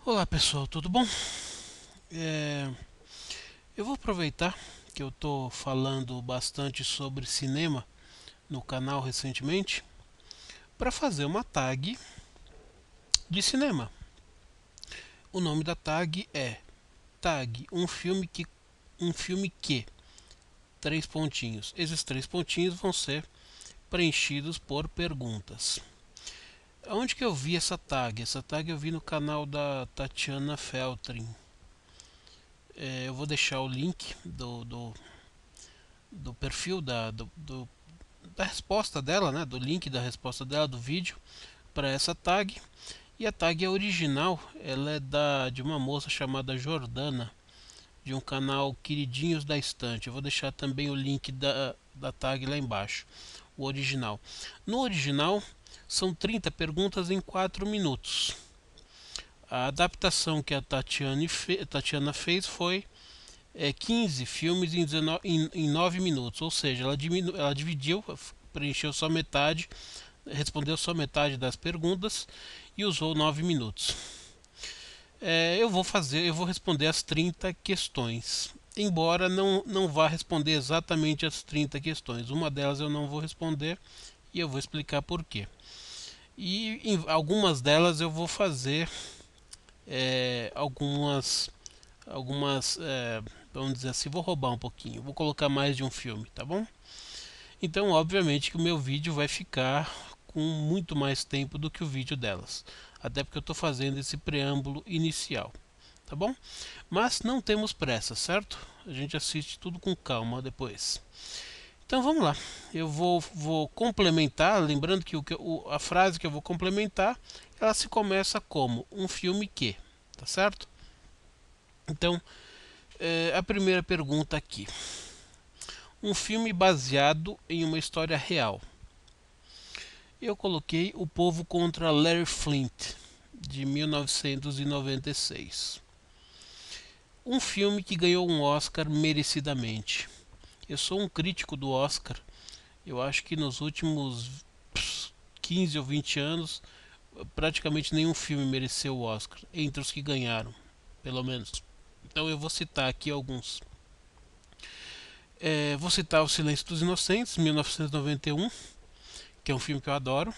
Olá pessoal, tudo bom? É, eu vou aproveitar que eu estou falando bastante sobre cinema no canal recentemente para fazer uma tag de cinema. O nome da tag é tag um filme que três pontinhos. Esses três pontinhos vão ser preenchidos por perguntas. Onde que eu vi essa tag? Essa tag eu vi no canal da Tatiana Feltrin. Eu vou deixar o link do perfil da resposta dela, né, do link da resposta dela do vídeo para essa tag. E a tag é original, ela é de uma moça chamada Jordana, de um canal Queridinhos da Estante. Eu vou deixar também o link da tag lá embaixo, o original. No original são 30 perguntas em 4 minutos. A adaptação que a Tatiana fez foi 15 filmes em 9 minutos, ou seja, ela dividiu, preencheu só metade, respondeu só metade das perguntas e usou 9 minutos. Eu vou responder as 30 questões, embora não vá responder exatamente as 30 questões. Uma delas eu não vou responder e eu vou explicar por quê. E em algumas delas eu vou fazer algumas, vamos dizer assim, vou roubar um pouquinho, vou colocar mais de um filme, tá bom? Então, obviamente que o meu vídeo vai ficar com muito mais tempo do que o vídeo delas, até porque eu estou fazendo esse preâmbulo inicial, tá bom? Mas não temos pressa, certo? A gente assiste tudo com calma depois. Então vamos lá, vou complementar, lembrando que a frase que eu vou complementar, ela se começa como um filme que, tá certo? Então, a primeira pergunta aqui. Um filme baseado em uma história real. Eu coloquei O Povo contra Larry Flint, de 1996. Um filme que ganhou um Oscar merecidamente. Eu sou um crítico do Oscar. Eu acho que nos últimos 15 ou 20 anos, praticamente nenhum filme mereceu o Oscar, entre os que ganharam, pelo menos. Então eu vou citar aqui alguns. Vou citar O Silêncio dos Inocentes, 1991, que é um filme que eu adoro.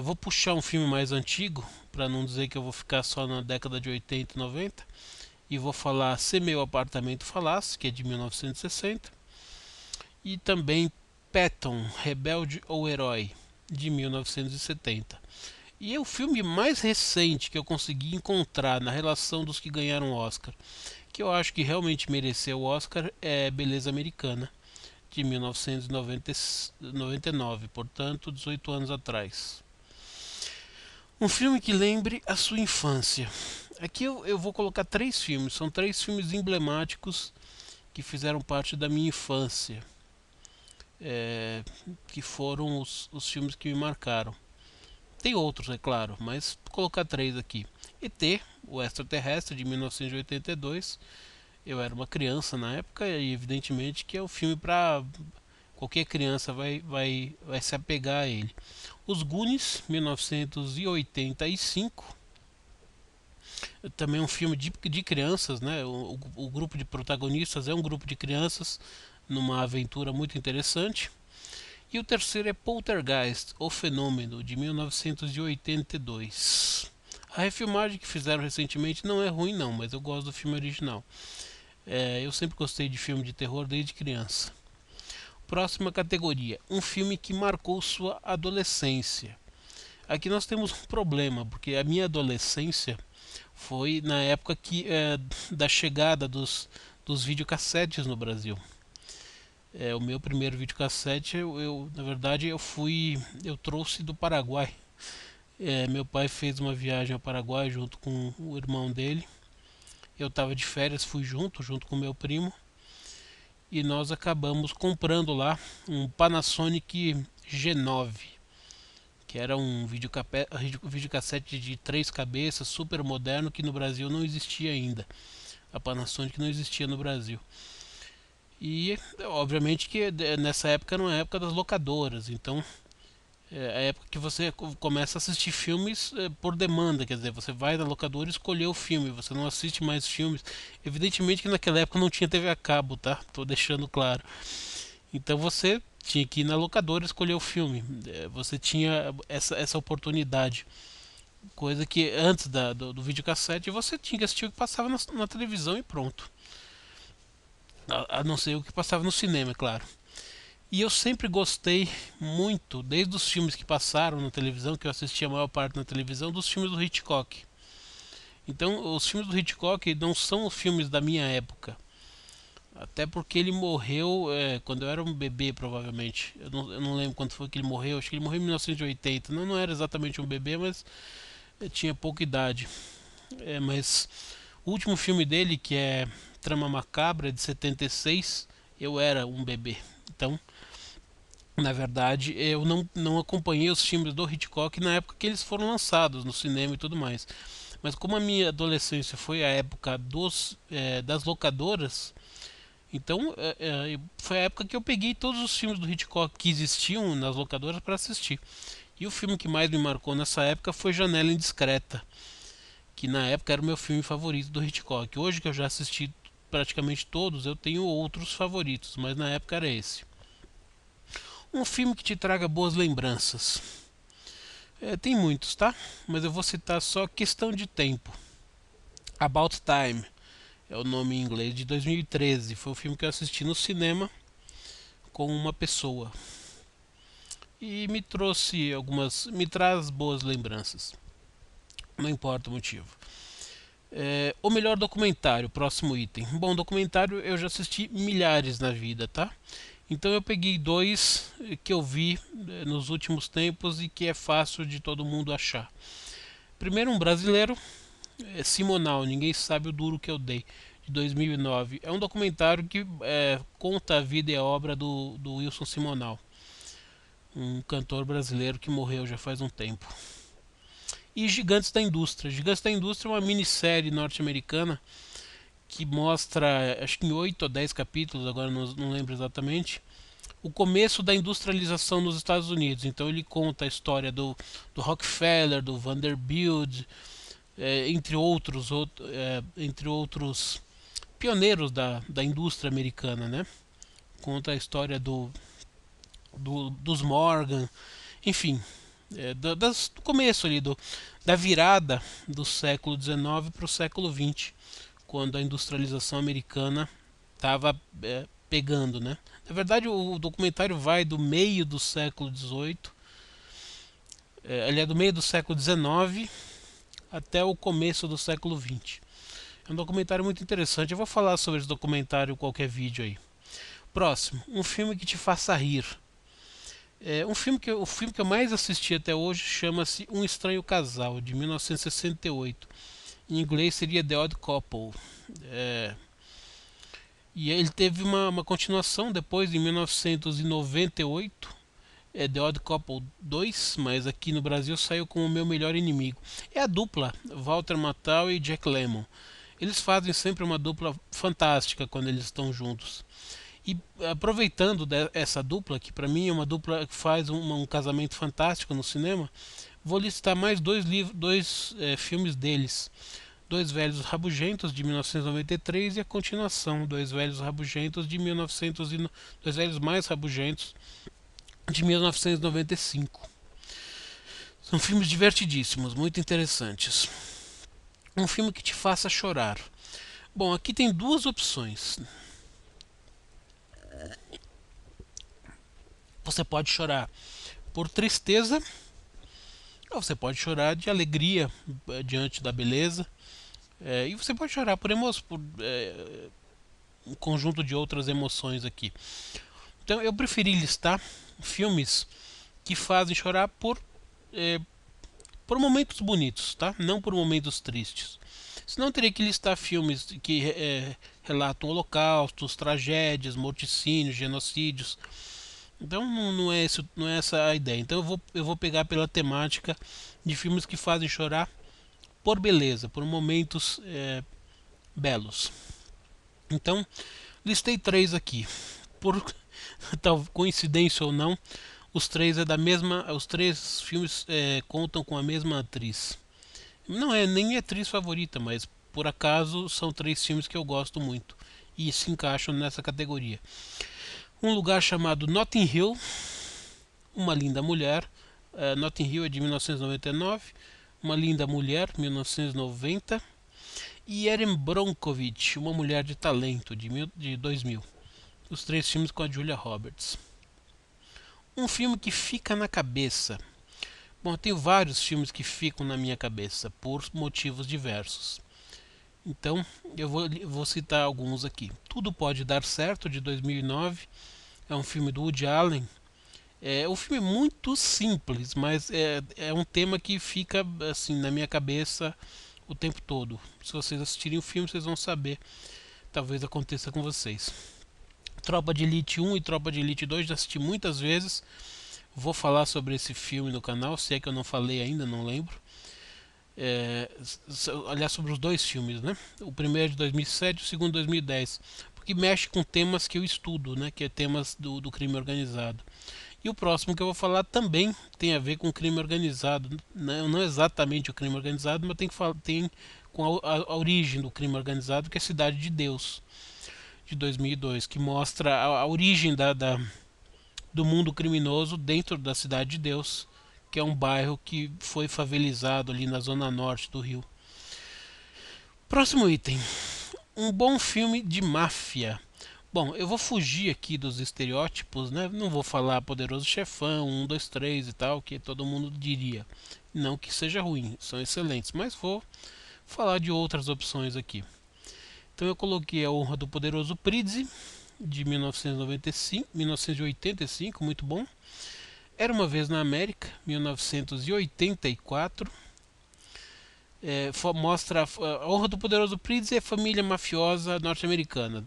Vou puxar um filme mais antigo, para não dizer que eu vou ficar só na década de 80 e 90. E vou falar Se Meu Apartamento Falasse, que é de 1960. E também Patton, Rebelde ou Herói, de 1970. E é o filme mais recente que eu consegui encontrar na relação dos que ganharam o Oscar, que eu acho que realmente mereceu o Oscar, é Beleza Americana, de 1999, portanto 18 anos atrás. Um filme que lembre a sua infância. Aqui eu vou colocar três filmes, são três filmes emblemáticos que fizeram parte da minha infância, é, que foram os filmes que me marcaram. Tem outros, é claro, mas vou colocar três aqui. ET, o Extraterrestre, de 1982. Eu era uma criança na época e evidentemente que é um filme para qualquer criança vai se apegar a ele. Os Goonies, 1985. Também um filme de crianças, né? O grupo de protagonistas é um grupo de crianças numa aventura muito interessante. E o terceiro é Poltergeist, O Fenômeno, de 1982. A refilmagem que fizeram recentemente não é ruim não, mas eu gosto do filme original. Eu sempre gostei de filme de terror desde criança. Próxima categoria, um filme que marcou sua adolescência. Aqui nós temos um problema, porque a minha adolescência foi na época da chegada dos videocassetes no Brasil. O meu primeiro videocassete, na verdade, eu trouxe do Paraguai. Meu pai fez uma viagem ao Paraguai junto com o irmão dele. Eu estava de férias, fui junto com meu primo. E nós acabamos comprando lá um Panasonic G9, que era um videocassete de três cabeças, super moderno, que no Brasil não existia ainda. A Panasonic não existia no Brasil. E obviamente que nessa época era uma época das locadoras, então É a época que você começa a assistir filmes por demanda, quer dizer, você vai na locadora escolher o filme, você não assiste mais filmes. Evidentemente que naquela época não tinha TV a cabo, tá? Tô deixando claro. Então você tinha que ir na locadora escolher o filme. Você tinha essa oportunidade. Coisa que antes do videocassete você tinha que assistir o que passava na televisão e pronto. A não ser o que passava no cinema, é claro. E eu sempre gostei muito, desde os filmes que passaram na televisão, que eu assisti a maior parte na televisão, dos filmes do Hitchcock. Então, os filmes do Hitchcock não são os filmes da minha época. Até porque ele morreu quando eu era um bebê, provavelmente. Eu não lembro quando foi que ele morreu. Acho que ele morreu em 1980. Não era exatamente um bebê, mas eu tinha pouca idade. Mas o último filme dele, que é Trama Macabra, de 76, eu era um bebê. Então, na verdade, eu não acompanhei os filmes do Hitchcock na época que eles foram lançados no cinema e tudo mais. Mas como a minha adolescência foi a época das locadoras, então foi a época que eu peguei todos os filmes do Hitchcock que existiam nas locadoras para assistir. E o filme que mais me marcou nessa época foi Janela Indiscreta, que na época era o meu filme favorito do Hitchcock. Hoje que eu já assisti praticamente todos, eu tenho outros favoritos, mas na época era esse. Um filme que te traga boas lembranças. Tem muitos, tá? Mas eu vou citar só Questão de Tempo. About Time é o nome em inglês, de 2013. Foi o filme que eu assisti no cinema com uma pessoa. E me traz boas lembranças. Não importa o motivo. O melhor documentário, próximo item. Bom, documentário eu já assisti milhares na vida, tá? Então eu peguei dois que eu vi nos últimos tempos e que é fácil de todo mundo achar. Primeiro, um brasileiro, Simonal, Ninguém Sabe o Duro Que Eu Dei, de 2009. É um documentário que conta a vida e a obra do Wilson Simonal, um cantor brasileiro que morreu já faz um tempo. E Gigantes da Indústria. Gigantes da Indústria é uma minissérie norte-americana que mostra, acho que em 8 ou 10 capítulos, agora não lembro exatamente, o começo da industrialização nos Estados Unidos. Então ele conta a história do Rockefeller, do Vanderbilt, entre outros pioneiros da indústria americana, né? Conta a história dos Morgan, enfim, do começo ali, da virada do século XIX para o século XX, quando a industrialização americana estava pegando, né? Na verdade, o documentário vai do meio do século XVIII, ele é do meio do século XIX até o começo do século XX. É um documentário muito interessante. Eu vou falar sobre esse documentário em qualquer vídeo aí. Próximo, um filme que te faça rir. O filme que eu mais assisti até hoje chama-se Um Estranho Casal, de 1968. Em inglês seria The Odd Couple. E ele teve uma continuação depois, em 1998, The Odd Couple 2, mas aqui no Brasil saiu como O Meu Melhor Inimigo. É a dupla Walter Matthau e Jack Lemmon. Eles fazem sempre uma dupla fantástica quando eles estão juntos. E aproveitando essa dupla, que para mim é uma dupla que faz um casamento fantástico no cinema, vou listar mais dois filmes deles. Dois Velhos Rabugentos, de 1993, e a continuação, Dois Velhos Rabugentos, de 1900 Dois Velhos Mais Rabugentos, de 1995. São filmes divertidíssimos, muito interessantes. Um filme que te faça chorar. Bom, aqui tem duas opções. Você pode chorar por tristeza, ou você pode chorar de alegria diante da beleza. E você pode chorar por um conjunto de outras emoções aqui. Então eu preferi listar filmes que fazem chorar por momentos bonitos, tá? Não por momentos tristes. Senão eu teria que listar filmes que relatam holocaustos, tragédias, morticínios, genocídios. Então não é essa a ideia. Então eu vou pegar pela temática de filmes que fazem chorar por beleza, por momentos belos. Então listei três aqui. Por tal coincidência ou não, Os três é da mesma, os três filmes contam com a mesma atriz. Não é nem minha atriz favorita, mas por acaso são três filmes que eu gosto muito e se encaixam nessa categoria. Um lugar chamado Notting Hill, Uma Linda Mulher. Notting Hill é de 1999, Uma Linda Mulher, 1990, e Erin Brockovich, Uma Mulher de Talento, de 2000. Os três filmes com a Julia Roberts. Um filme que fica na cabeça. Bom, eu tenho vários filmes que ficam na minha cabeça por motivos diversos. Então, eu vou citar alguns aqui. Tudo Pode Dar Certo, de 2009. É um filme do Woody Allen. O filme é muito simples, mas é um tema que fica assim na minha cabeça o tempo todo. Se vocês assistirem o filme, vocês vão saber. Talvez aconteça com vocês. Tropa de Elite 1 e Tropa de Elite 2 já assisti muitas vezes. Vou falar sobre esse filme no canal, se é que eu não falei ainda, não lembro. Aliás, sobre os dois filmes, né? O primeiro de 2007 e o segundo de 2010. Porque mexe com temas que eu estudo, né? Que é temas do crime organizado. E o próximo que eu vou falar também tem a ver com crime organizado. Não exatamente o crime organizado, mas tem com a origem do crime organizado, que é Cidade de Deus, de 2002, que mostra a origem do mundo criminoso dentro da Cidade de Deus, que é um bairro que foi favelizado ali na zona norte do Rio. Próximo item. Um bom filme de máfia. Bom, eu vou fugir aqui dos estereótipos, né? Não vou falar Poderoso Chefão, 1, 2, 3 e tal, que todo mundo diria. Não que seja ruim, são excelentes, mas vou falar de outras opções aqui. Então eu coloquei A Honra do Poderoso Prizzi, de 1985, muito bom. Era Uma Vez na América, 1984. Mostra a Honra do Poderoso Prizzi, é a família mafiosa norte-americana,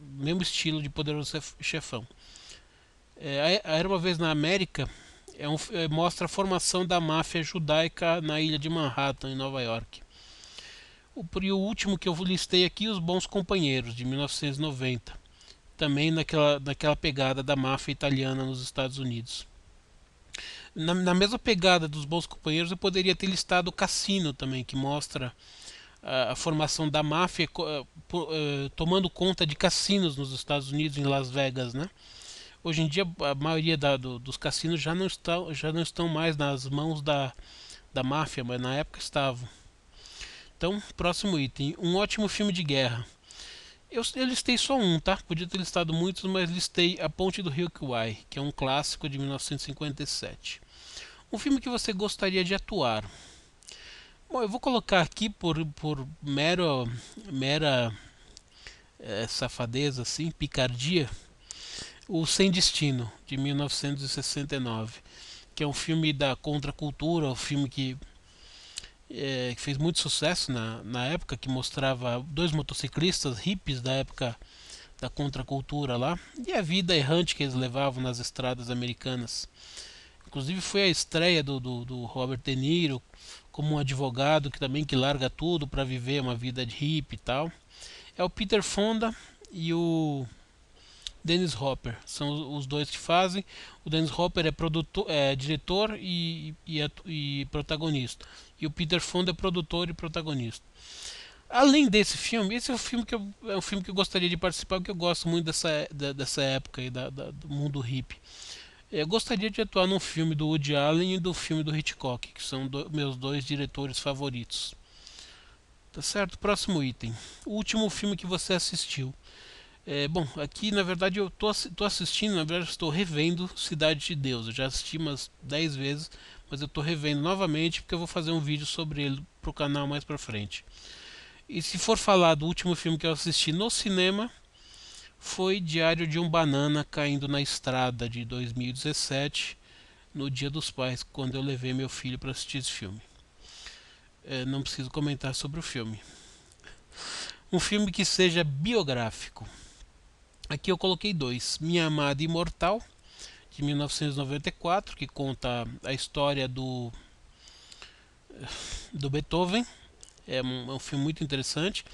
mesmo estilo de Poderoso Chefão. Era Uma Vez na América mostra a formação da máfia judaica na ilha de Manhattan, em Nova York. E o último que eu listei aqui, Os Bons Companheiros, de 1990. Também naquela pegada da máfia italiana nos Estados Unidos. Na mesma pegada dos Bons Companheiros, eu poderia ter listado Cassino também, que mostra a formação da máfia tomando conta de cassinos nos Estados Unidos, em Las Vegas, né? Hoje em dia, a maioria dos cassinos já não estão mais nas mãos da máfia, mas na época estavam. Então, próximo item. Um ótimo filme de guerra. Eu listei só um, tá? Podia ter listado muitos, mas listei A Ponte do Rio Kwai, que é um clássico de 1957. Um filme que você gostaria de atuar. Bom, eu vou colocar aqui por mera safadeza, assim, picardia, o Sem Destino, de 1969, que é um filme da contracultura, um filme que fez muito sucesso na época, que mostrava dois motociclistas hippies da época da contracultura lá, e a vida errante que eles levavam nas estradas americanas. Inclusive foi a estreia do Robert De Niro como um advogado que larga tudo para viver uma vida de hippie e tal. É o Peter Fonda e o Dennis Hopper, são os dois que fazem. O Dennis Hopper é diretor e protagonista, e o Peter Fonda é produtor e protagonista. Além desse filme, esse é um filme que eu gostaria de participar, porque eu gosto muito dessa época aí, do mundo hippie. Eu gostaria de atuar num filme do Woody Allen e do filme do Hitchcock, que são meus dois diretores favoritos. Tá certo? Próximo item. O último filme que você assistiu. Bom, aqui na verdade eu tô assistindo, na verdade eu estou revendo Cidade de Deus. Eu já assisti umas 10 vezes, mas eu estou revendo novamente porque eu vou fazer um vídeo sobre ele pro canal mais pra frente. E se for falar do último filme que eu assisti no cinema, foi Diário de um Banana Caindo na Estrada, de 2017, no Dia dos Pais, quando eu levei meu filho para assistir esse filme. Não preciso comentar sobre o filme. Um filme que seja biográfico. Aqui eu coloquei dois. Minha Amada Imortal, de 1994, que conta a história do Beethoven. É um filme muito interessante.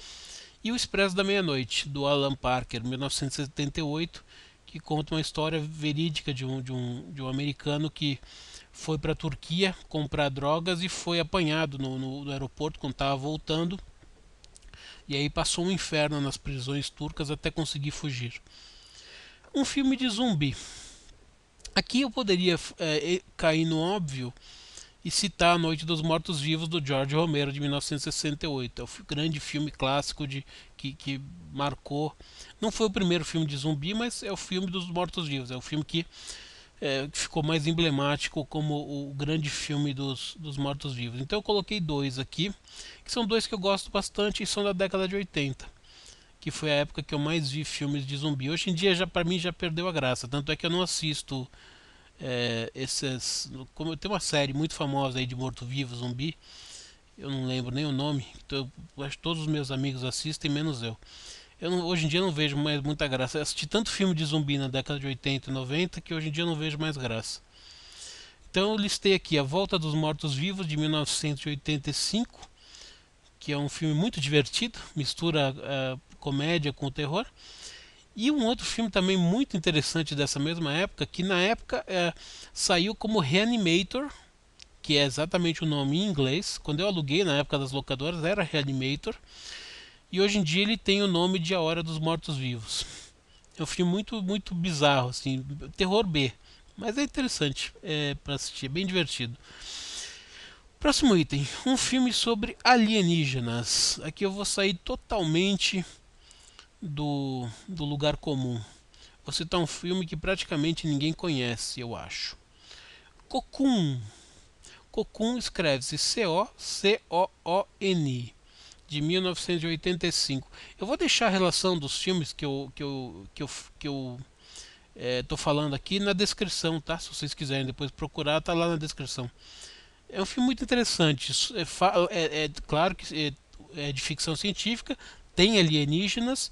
E O Expresso da Meia-Noite, do Alan Parker, 1978, que conta uma história verídica de um americano que foi para a Turquia comprar drogas e foi apanhado no aeroporto quando estava voltando. E aí passou um inferno nas prisões turcas até conseguir fugir. Um filme de zumbi. Aqui eu poderia cair no óbvio e citar A Noite dos Mortos-Vivos do George Romero de 1968. É o grande filme clássico que marcou. Não foi o primeiro filme de zumbi, mas é o filme dos mortos-vivos. É o filme que ficou mais emblemático como o grande filme dos mortos-vivos. Então eu coloquei dois aqui, que são dois que eu gosto bastante e são da década de 80, que foi a época que eu mais vi filmes de zumbi. Hoje em dia, já para mim, já perdeu a graça. Tanto é que eu não assisto como tem uma série muito famosa aí de morto-vivo, zumbi, eu não lembro nem o nome, então, eu acho que todos os meus amigos assistem, menos eu. Hoje em dia eu não vejo mais muita graça. Eu assisti tanto filme de zumbi na década de 80 e 90 que hoje em dia eu não vejo mais graça. Então eu listei aqui A Volta dos Mortos-Vivos de 1985, que é um filme muito divertido, mistura comédia com terror. E um outro filme também muito interessante dessa mesma época, que na época saiu como Reanimator, que é exatamente o nome em inglês. Quando eu aluguei na época das locadoras era Reanimator. E hoje em dia ele tem o nome de A Hora dos Mortos-Vivos. É um filme muito, muito bizarro, assim, terror B. Mas é interessante para assistir, é bem divertido. Próximo item, um filme sobre alienígenas. Aqui eu vou sair totalmente do lugar comum. Vou citar um filme que praticamente ninguém conhece, eu acho. Cocoon. Cocoon escreve-se C-O-C-O-O-N, de 1985. Eu vou deixar a relação dos filmes que eu tô falando aqui na descrição, tá? Se vocês quiserem depois procurar, tá lá na descrição. É um filme muito interessante. É claro que é de ficção científica, tem alienígenas,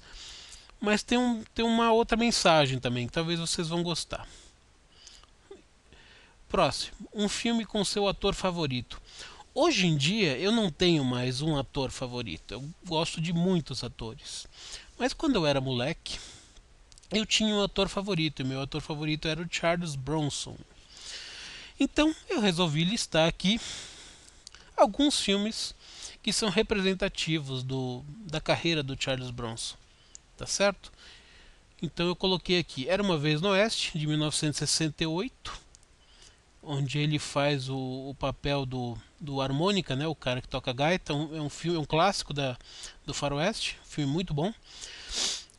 mas tem uma outra mensagem também, que talvez vocês vão gostar. Próximo, um filme com seu ator favorito. Hoje em dia eu não tenho mais um ator favorito, eu gosto de muitos atores. Mas quando eu era moleque, eu tinha um ator favorito, e meu ator favorito era o Charles Bronson. Então eu resolvi listar aqui alguns filmes que são representativos da carreira do Charles Bronson, tá certo? Então eu coloquei aqui Era Uma Vez no Oeste, de 1968, onde ele faz o papel do harmônica, né, o cara que toca gaita. É um clássico do faroeste, filme muito bom.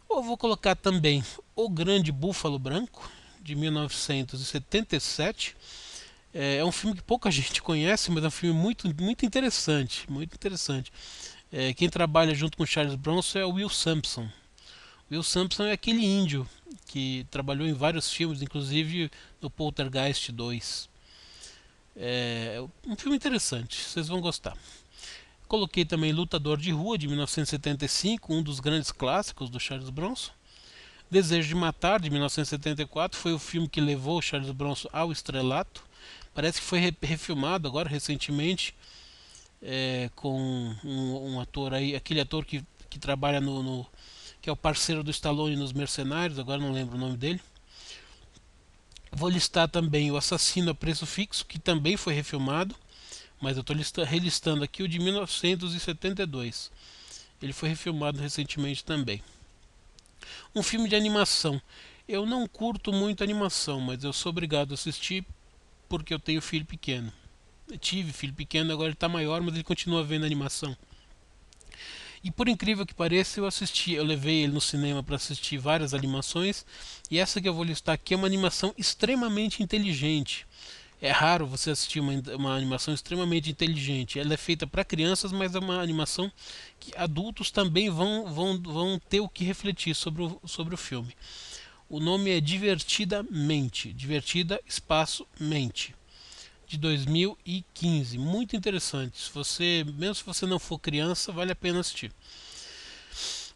Eu vou colocar também O Grande Búfalo Branco, de 1977. É um filme que pouca gente conhece, mas é um filme muito, muito interessante, muito interessante. Quem trabalha junto com Charles Bronson é o Will Sampson. Will Sampson é aquele índio que trabalhou em vários filmes, inclusive no Poltergeist 2. É um filme interessante, vocês vão gostar. Coloquei também Lutador de Rua, de 1975, um dos grandes clássicos do Charles Bronson. Desejo de Matar, de 1974, foi o filme que levou Charles Bronson ao estrelato. Parece que foi refilmado agora recentemente, com um ator aí, aquele ator que trabalha que é o parceiro do Stallone nos Mercenários, agora não lembro o nome dele. Vou listar também O Assassino a Preço Fixo, que também foi refilmado, mas eu estou relistando aqui o de 1972. Ele foi refilmado recentemente também. Um filme de animação. Eu não curto muito animação, mas eu sou obrigado a assistir porque eu tenho filho pequeno. Eu tive filho pequeno, agora ele está maior, mas ele continua vendo animação. E por incrível que pareça, eu levei ele no cinema para assistir várias animações, e essa que eu vou listar aqui é uma animação extremamente inteligente. É raro você assistir uma animação extremamente inteligente. Ela é feita para crianças, mas é uma animação que adultos também vão ter o que refletir sobre o filme. O nome é Divertidamente, Divertida Espaço Mente, de 2015. Muito interessante. Mesmo se você não for criança, vale a pena assistir.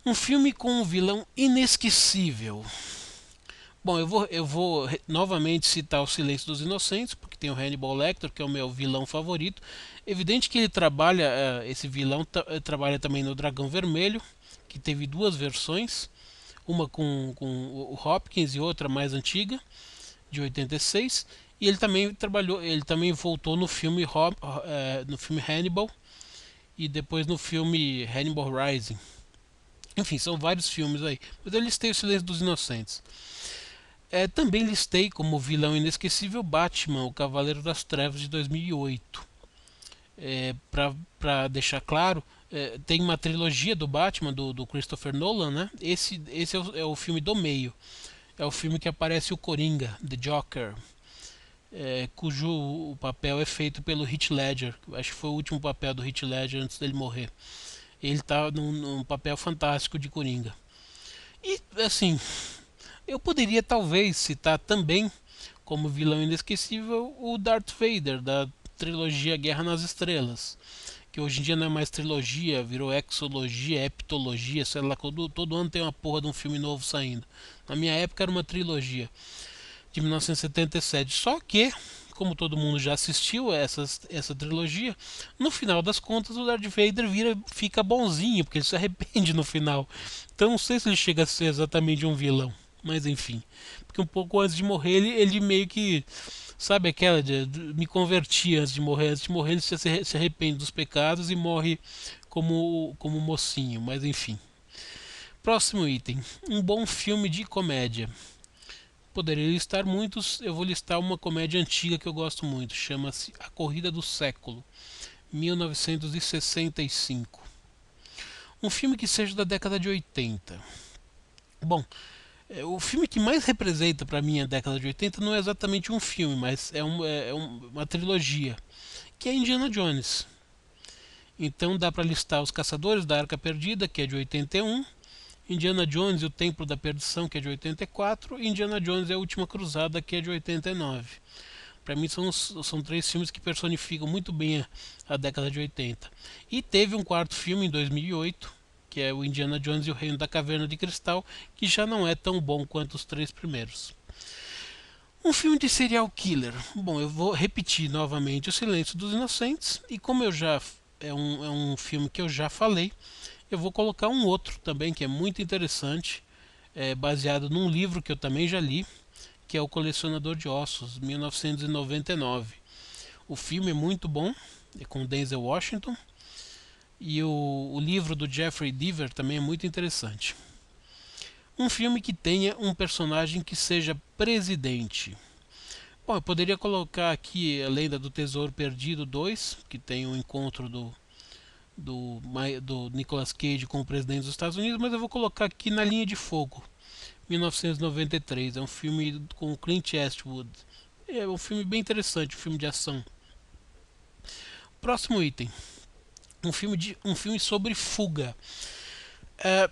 Um filme com um vilão inesquecível. Bom, eu vou novamente citar O Silêncio dos Inocentes, porque tem o Hannibal Lecter, que é o meu vilão favorito. Evidente que ele esse vilão trabalha também no Dragão Vermelho, que teve duas versões. uma com o Hopkins e outra mais antiga, de 86. E ele também trabalhou, ele também voltou no filme no filme Hannibal e depois no filme Hannibal Rising. Enfim, são vários filmes aí. Mas eu listei O Silêncio dos Inocentes. Também listei como vilão inesquecível Batman, o Cavaleiro das Trevas de 2008. Para deixar claro, tem uma trilogia do Batman do Christopher Nolan, né? Esse é o filme do meio. É o filme que aparece o Coringa, The Joker, cujo o papel é feito pelo Heath Ledger. Acho que foi o último papel do Heath Ledger antes dele morrer. Ele está num papel fantástico de Coringa. E assim, eu poderia talvez citar também como vilão inesquecível o Darth Vader da trilogia Guerra nas Estrelas, que hoje em dia não é mais trilogia, virou exologia, heptologia, sei lá, todo ano tem uma porra de um filme novo saindo. Na minha época era uma trilogia de 1977, só que como todo mundo já assistiu essa trilogia, no final das contas o Darth Vader fica bonzinho, porque ele se arrepende no final. Então não sei se ele chega a ser exatamente um vilão, mas enfim. Porque um pouco antes de morrer ele meio que, sabe aquela de me converti antes de morrer. Antes de morrer ele se arrepende dos pecados e morre como mocinho, mas enfim. Próximo item, um bom filme de comédia. Poderia listar muitos, eu vou listar uma comédia antiga que eu gosto muito, chama-se A Corrida do Século, 1965. Um filme que seja da década de 80. Bom, o filme que mais representa para mim a década de 80 não é exatamente um filme, mas uma trilogia, que é Indiana Jones. Então dá para listar Os Caçadores da Arca Perdida, que é de 81, Indiana Jones e o Templo da Perdição, que é de 84, e Indiana Jones e a Última Cruzada, que é de 89. Para mim são três filmes que personificam muito bem a década de 80. E teve um quarto filme em 2008, que é o Indiana Jones e o Reino da Caverna de Cristal, que já não é tão bom quanto os três primeiros. Um filme de serial killer. Bom, eu vou repetir novamente O Silêncio dos Inocentes, e como é um filme que eu já falei, eu vou colocar um outro também que é muito interessante, baseado num livro que eu também já li, que é O Colecionador de Ossos, 1999. O filme é muito bom, é com Denzel Washington, e o livro do Jeffrey Deaver também é muito interessante. Um filme que tenha um personagem que seja presidente. Bom, eu poderia colocar aqui A Lenda do Tesouro Perdido 2, que tem o encontro do Nicolas Cage com o presidente dos Estados Unidos, mas eu vou colocar aqui Na Linha de Fogo, 1993. É um filme com Clint Eastwood. É um filme bem interessante, um filme de ação. Próximo item. Um filme sobre fuga.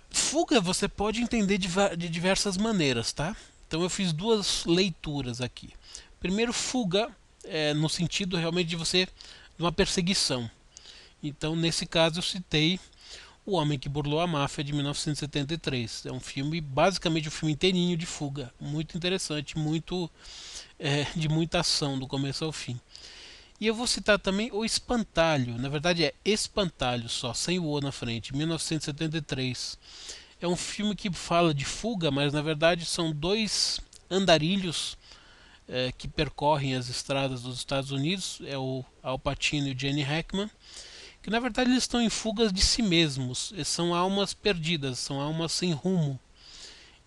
Fuga você pode entender de diversas maneiras, tá? Então eu fiz duas leituras aqui. Primeiro, fuga no sentido realmente de uma perseguição. Então, nesse caso, eu citei O Homem que Burlou a Máfia, de 1973. É um filme, basicamente um filme inteirinho de fuga. Muito interessante, de muita ação, do começo ao fim. E eu vou citar também O Espantalho. Na verdade é Espantalho só, sem o O na frente, 1973. É um filme que fala de fuga, mas na verdade são dois andarilhos que percorrem as estradas dos Estados Unidos. É o Al Pacino e o Gene Hackman, que na verdade eles estão em fugas de si mesmos. Eles são almas perdidas, são almas sem rumo.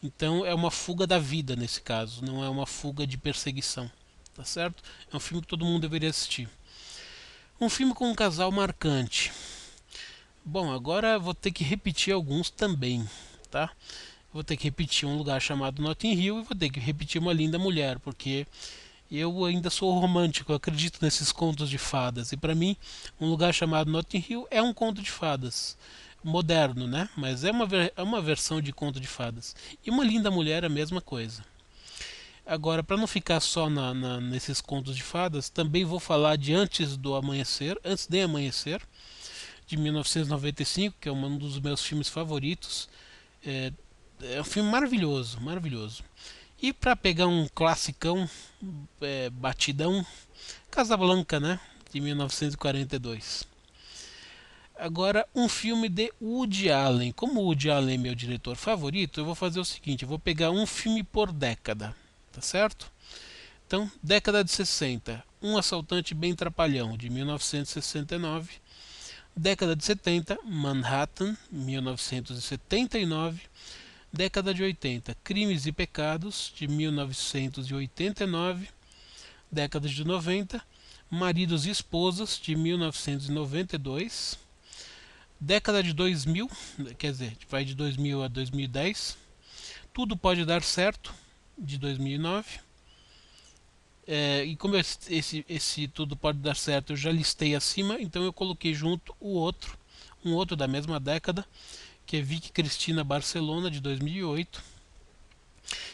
Então é uma fuga da vida nesse caso, não é uma fuga de perseguição, tá certo? É um filme que todo mundo deveria assistir. Um filme com um casal marcante. Bom, agora vou ter que repetir alguns também, tá? Vou ter que repetir Um Lugar Chamado Notting Hill e vou ter que repetir Uma Linda Mulher, porque eu ainda sou romântico, eu acredito nesses contos de fadas. E para mim, Um Lugar Chamado Notting Hill é um conto de fadas. Moderno, né? Mas é uma versão de conto de fadas. E Uma Linda Mulher é a mesma coisa. Agora, para não ficar só nesses contos de fadas, também vou falar de Antes de Amanhecer, de 1995, que é um dos meus filmes favoritos. É um filme maravilhoso, maravilhoso. E para pegar um classicão, batidão, Casablanca, né? De 1942. Agora, um filme de Woody Allen. Como o Woody Allen é meu diretor favorito, eu vou fazer o seguinte: eu vou pegar um filme por década, tá certo? Então, década de 60, Um Assaltante Bem Trapalhão, de 1969. Década de 70, Manhattan, 1979. Década de 80, Crimes e Pecados, de 1989. Década de 90, Maridos e Esposas, de 1992. Década de 2000, quer dizer, vai de 2000 a 2010. Tudo Pode Dar Certo, de 2009. E como esse Tudo Pode Dar Certo eu já listei acima, então eu coloquei junto um outro da mesma década, que é Vicky Cristina Barcelona, de 2008.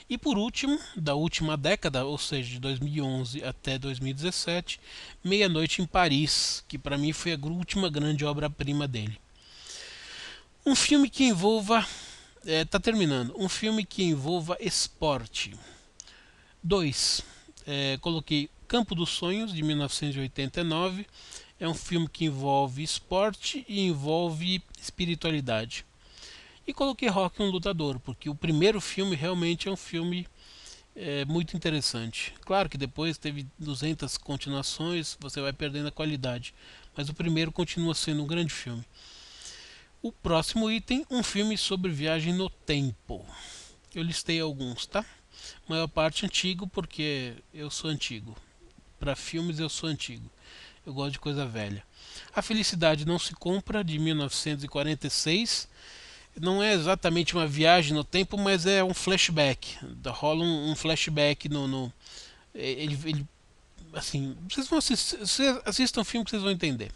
E por último, da última década, ou seja, de 2011 até 2017, Meia Noite em Paris, que para mim foi a última grande obra-prima dele. Um filme que envolva... tá terminando. Um filme que envolva esporte. 2. Coloquei Campo dos Sonhos, de 1989. É um filme que envolve esporte e envolve espiritualidade. E coloquei Rock, um Lutador, porque o primeiro filme realmente é um filme muito interessante. Claro que depois teve 200 continuações, você vai perdendo a qualidade, mas o primeiro continua sendo um grande filme. O próximo item, um filme sobre viagem no tempo. Eu listei alguns, tá? A maior parte antigo, porque eu sou antigo. Para filmes eu sou antigo. Eu gosto de coisa velha. A Felicidade Não Se Compra, de 1946. Não é exatamente uma viagem no tempo, mas é um flashback. Rola um flashback no ele, assim, vocês vão assistam o filme que vocês vão entender.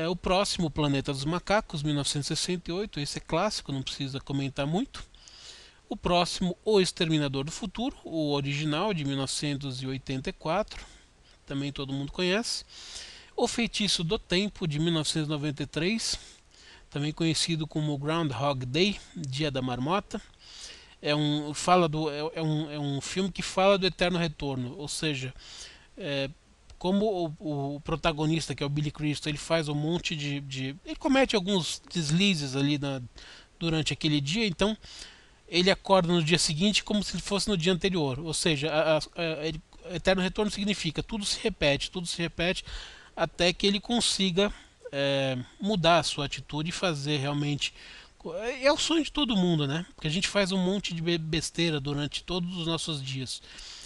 O próximo, Planeta dos Macacos, 1968. Esse é clássico, não precisa comentar muito. O próximo, O Exterminador do Futuro, o original, de 1984. Também todo mundo conhece. O Feitiço do Tempo, de 1993. Também conhecido como Groundhog Day, Dia da Marmota. É um filme que fala do eterno retorno, ou seja, como o protagonista, que é o Billy Crystal, ele faz um monte ele comete alguns deslizes ali durante aquele dia, então ele acorda no dia seguinte como se fosse no dia anterior, ou seja, eterno retorno significa tudo se repete até que ele consiga mudar a sua atitude e fazer realmente. É o sonho de todo mundo, né? Porque a gente faz um monte de besteira durante todos os nossos dias.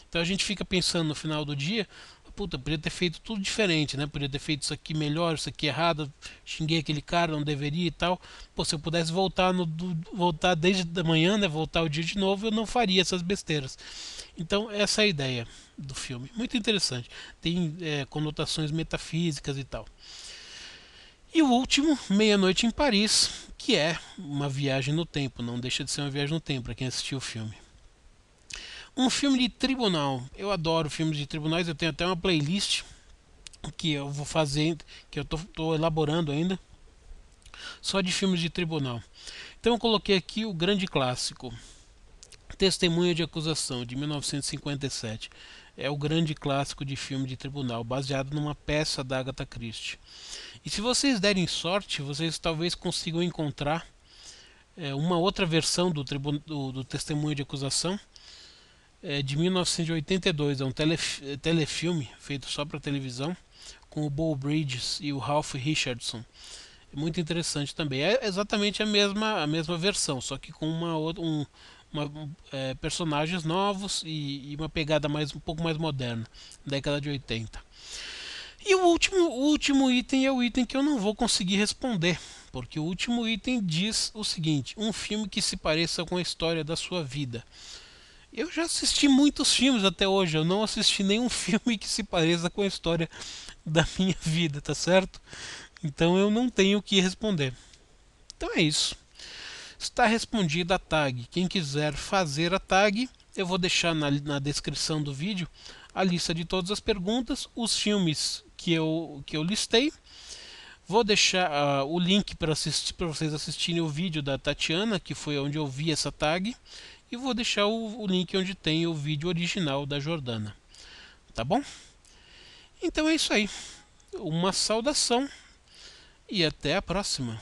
Então a gente fica pensando no final do dia: puta, podia ter feito tudo diferente, né? Podia ter feito isso aqui melhor, isso aqui errado, xinguei aquele cara, não deveria e tal. Pô, se eu pudesse voltar desde da manhã, né? Voltar o dia de novo, eu não faria essas besteiras. Então essa é a ideia do filme. Muito interessante. Tem conotações metafísicas e tal. E o último, Meia Noite em Paris, que é uma viagem no tempo, não deixa de ser uma viagem no tempo para quem assistiu o filme. Um filme de tribunal. Eu adoro filmes de tribunais, eu tenho até uma playlist que eu vou fazer, que eu estou elaborando ainda, só de filmes de tribunal. Então eu coloquei aqui o grande clássico, Testemunha de Acusação, de 1957. É o grande clássico de filme de tribunal, baseado numa peça da Agatha Christie. E se vocês derem sorte, vocês talvez consigam encontrar uma outra versão do Testemunho de Acusação, de 1982. É um telefilme feito só para televisão, com o Beau Bridges e o Ralph Richardson. É muito interessante também. É exatamente a mesma versão, só que com personagens novos e uma pegada um pouco mais moderna, década de 80. E o último item é o item que eu não vou conseguir responder, porque o último item diz o seguinte: um filme que se pareça com a história da sua vida. Eu já assisti muitos filmes até hoje, eu não assisti nenhum filme que se pareça com a história da minha vida, tá certo? Então eu não tenho o que responder. Então é isso. Está respondida a tag. Quem quiser fazer a tag, eu vou deixar na descrição do vídeo a lista de todas as perguntas, os filmes que eu listei. Vou deixar o link para vocês assistirem o vídeo da Tatiana, que foi onde eu vi essa tag. E vou deixar o link onde tem o vídeo original da Jordana. Tá bom? Então é isso aí. Uma saudação e até a próxima.